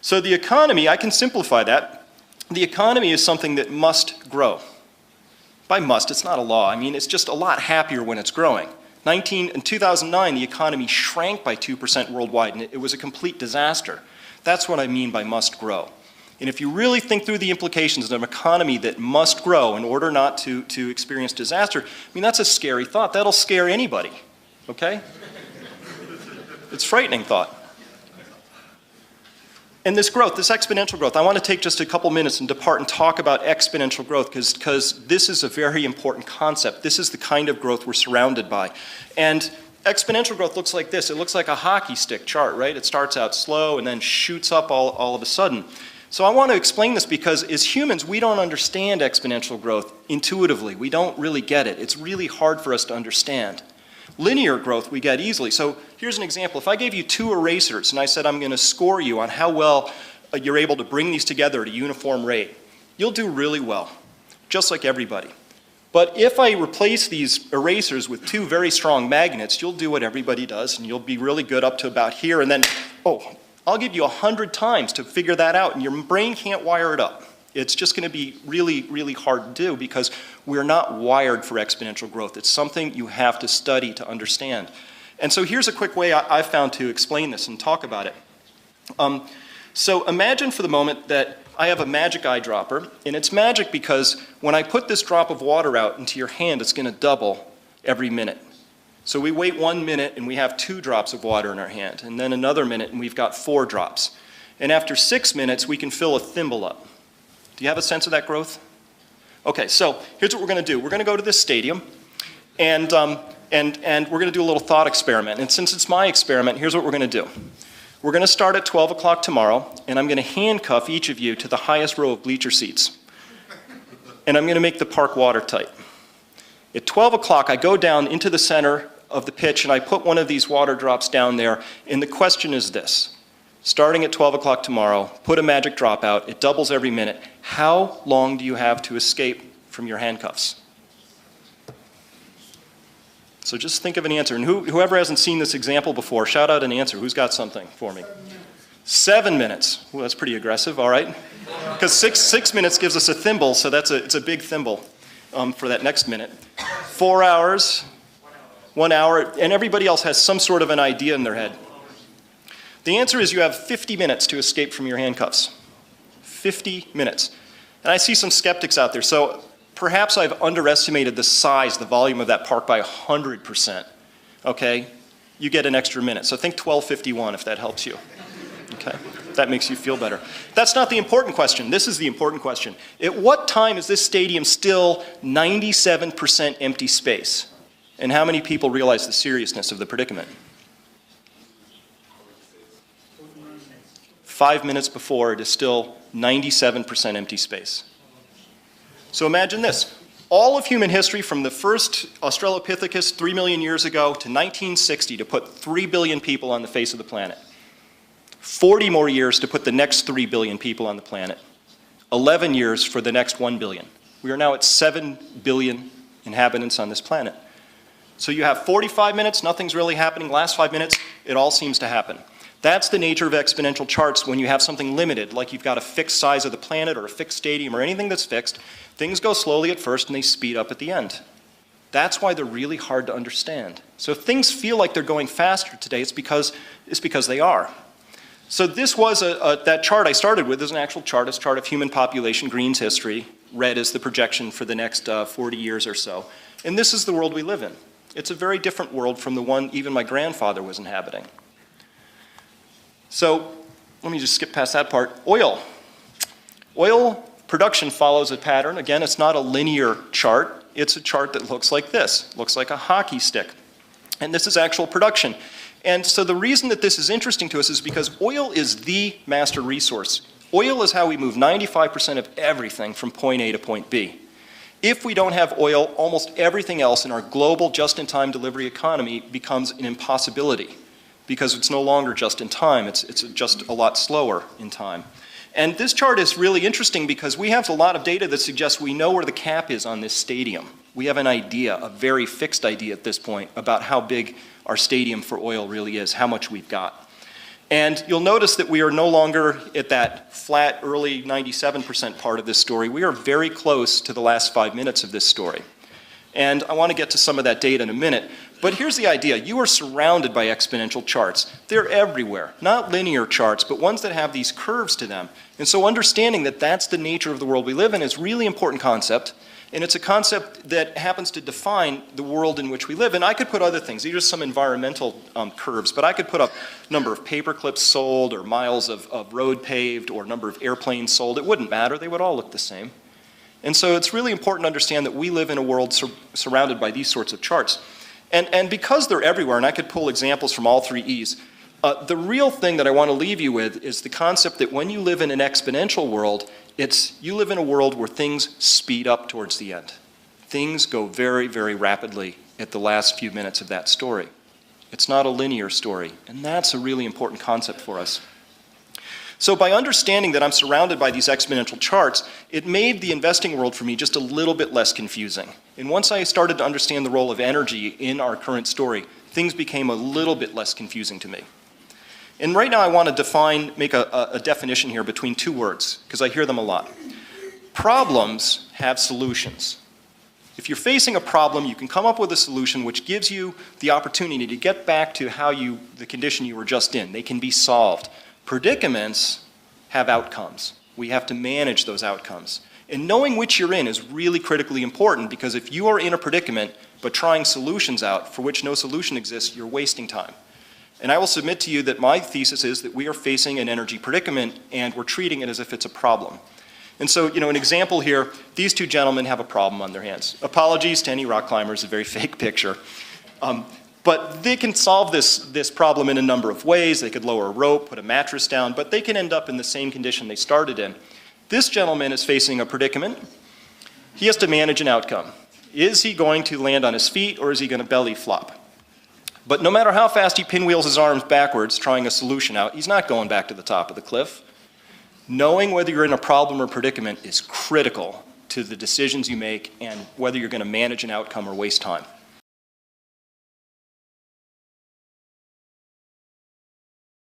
So the economy, I can simplify that. The economy is something that must grow. By must, it's not a law. I mean, it's just a lot happier when it's growing. In 2009, the economy shrank by 2% worldwide, and it was a complete disaster. That's what I mean by must grow. And if you really think through the implications of an economy that must grow in order not to experience disaster, I mean, that's a scary thought. That'll scare anybody, okay? It's a frightening thought. And this growth, this exponential growth, I want to take just a couple minutes and depart and talk about exponential growth because this is a very important concept. This is the kind of growth we're surrounded by. And exponential growth looks like this. It looks like a hockey stick chart, right? It starts out slow and then shoots up all of a sudden. So I want to explain this because as humans, we don't understand exponential growth intuitively. We don't really get it. It's really hard for us to understand. Linear growth we get easily. So here's an example. If I gave you two erasers and I said I'm going to score you on how well you're able to bring these together at a uniform rate, you'll do really well, just like everybody. But if I replace these erasers with two very strong magnets, you'll do what everybody does and you'll be really good up to about here, and then, oh, I'll give you 100 times to figure that out and your brain can't wire it up. It's just going to be really, really hard to do because we're not wired for exponential growth. It's something you have to study to understand. And so here's a quick way I've found to explain this and talk about it. So imagine for the moment that I have a magic eyedropper, and it's magic because when I put this drop of water out into your hand, it's going to double every minute. So we wait 1 minute and we have 2 drops of water in our hand, and then another minute and we've got 4 drops. And after 6 minutes, we can fill a thimble up. Do you have a sense of that growth? Okay, so here's what we're going to do. We're going to go to this stadium, and we're going to do a little thought experiment. And since it's my experiment, here's what we're going to do. We're going to start at 12 o'clock tomorrow, and I'm going to handcuff each of you to the highest row of bleacher seats. And I'm going to make the park watertight. At 12 o'clock, I go down into the center of the pitch, and I put one of these water drops down there, and the question is this. Starting at 12 o'clock tomorrow, put a magic drop out. It doubles every minute. How long do you have to escape from your handcuffs? So just think of an answer. And whoever hasn't seen this example before, shout out an answer. Who's got something for me? 7 minutes. Well, that's pretty aggressive, all right? Because six minutes gives us a thimble, so it's a big thimble for that next minute. 4 hours, 1 hour, and everybody else has some sort of an idea in their head. The answer is you have 50 minutes to escape from your handcuffs. 50 minutes. And I see some skeptics out there. So perhaps I've underestimated the size, the volume of that park by 100%. Okay? You get an extra minute. So think 12:51 if that helps you. Okay? That makes you feel better. That's not the important question. This is the important question. At what time is this stadium still 97% empty space? And how many people realize the seriousness of the predicament? 5 minutes before, it is still 97% empty space. So imagine this. All of human history from the first Australopithecus 3 million years ago to 1960 to put 3 billion people on the face of the planet. 40 more years to put the next 3 billion people on the planet. 11 years for the next 1 billion. We are now at 7 billion inhabitants on this planet. So you have 45 minutes, nothing's really happening. Last 5 minutes, it all seems to happen. That's the nature of exponential charts when you have something limited, like you've got a fixed size of the planet or a fixed stadium or anything that's fixed. Things go slowly at first and they speed up at the end. That's why they're really hard to understand. So if things feel like they're going faster today, it's because they are. So this was that chart I started with is an actual chart. It's a chart of human population, green's history. Red is the projection for the next 40 years or so. And this is the world we live in. It's a very different world from the one even my grandfather was inhabiting. So let me just skip past that part. Oil. Oil production follows a pattern. Again, it's not a linear chart. It's a chart that looks like this. Looks like a hockey stick. And this is actual production. And so the reason that this is interesting to us is because oil is the master resource. Oil is how we move 95% of everything from point A to point B. If we don't have oil, almost everything else in our global just-in-time delivery economy becomes an impossibility, because it's no longer just in time, it's just a lot slower in time. And this chart is really interesting because we have a lot of data that suggests we know where the cap is on this stadium. We have an idea, a very fixed idea at this point, about how big our stadium for oil really is, how much we've got. And you'll notice that we are no longer at that flat, early 97% part of this story. We are very close to the last 5 minutes of this story. And I want to get to some of that data in a minute. But here's the idea. You are surrounded by exponential charts. They're everywhere. Not linear charts, but ones that have these curves to them. And so understanding that that's the nature of the world we live in is a really important concept. And it's a concept that happens to define the world in which we live. And I could put other things. These are some environmental curves. But I could put up number of paper clips sold, or miles of road paved, or number of airplanes sold. It wouldn't matter. They would all look the same. And so it's really important to understand that we live in a world surrounded by these sorts of charts. And because they're everywhere, and I could pull examples from all three E's, the real thing that I want to leave you with is the concept that when you live in an exponential world, you live in a world where things speed up towards the end. Things go very, very rapidly at the last few minutes of that story. It's not a linear story, and that's a really important concept for us. So by understanding that I'm surrounded by these exponential charts, it made the investing world for me just a little bit less confusing. And once I started to understand the role of energy in our current story, things became a little bit less confusing to me. And right now I want to make a definition here between two words, because I hear them a lot. Problems have solutions. If you're facing a problem, you can come up with a solution which gives you the opportunity to get back to the condition you were just in. They can be solved. Predicaments have outcomes. We have to manage those outcomes. And knowing which you're in is really critically important, because if you are in a predicament but trying solutions out for which no solution exists, you're wasting time. And I will submit to you that my thesis is that we are facing an energy predicament and we're treating it as if it's a problem. And so, an example here, these two gentlemen have a problem on their hands. Apologies to any rock climbers, a very fake picture. But they can solve this problem in a number of ways. They could lower a rope, put a mattress down, but they can end up in the same condition they started in. This gentleman is facing a predicament. He has to manage an outcome. Is he going to land on his feet, or is he going to belly flop? But no matter how fast he pinwheels his arms backwards trying a solution out, he's not going back to the top of the cliff. Knowing whether you're in a problem or predicament is critical to the decisions you make and whether you're going to manage an outcome or waste time.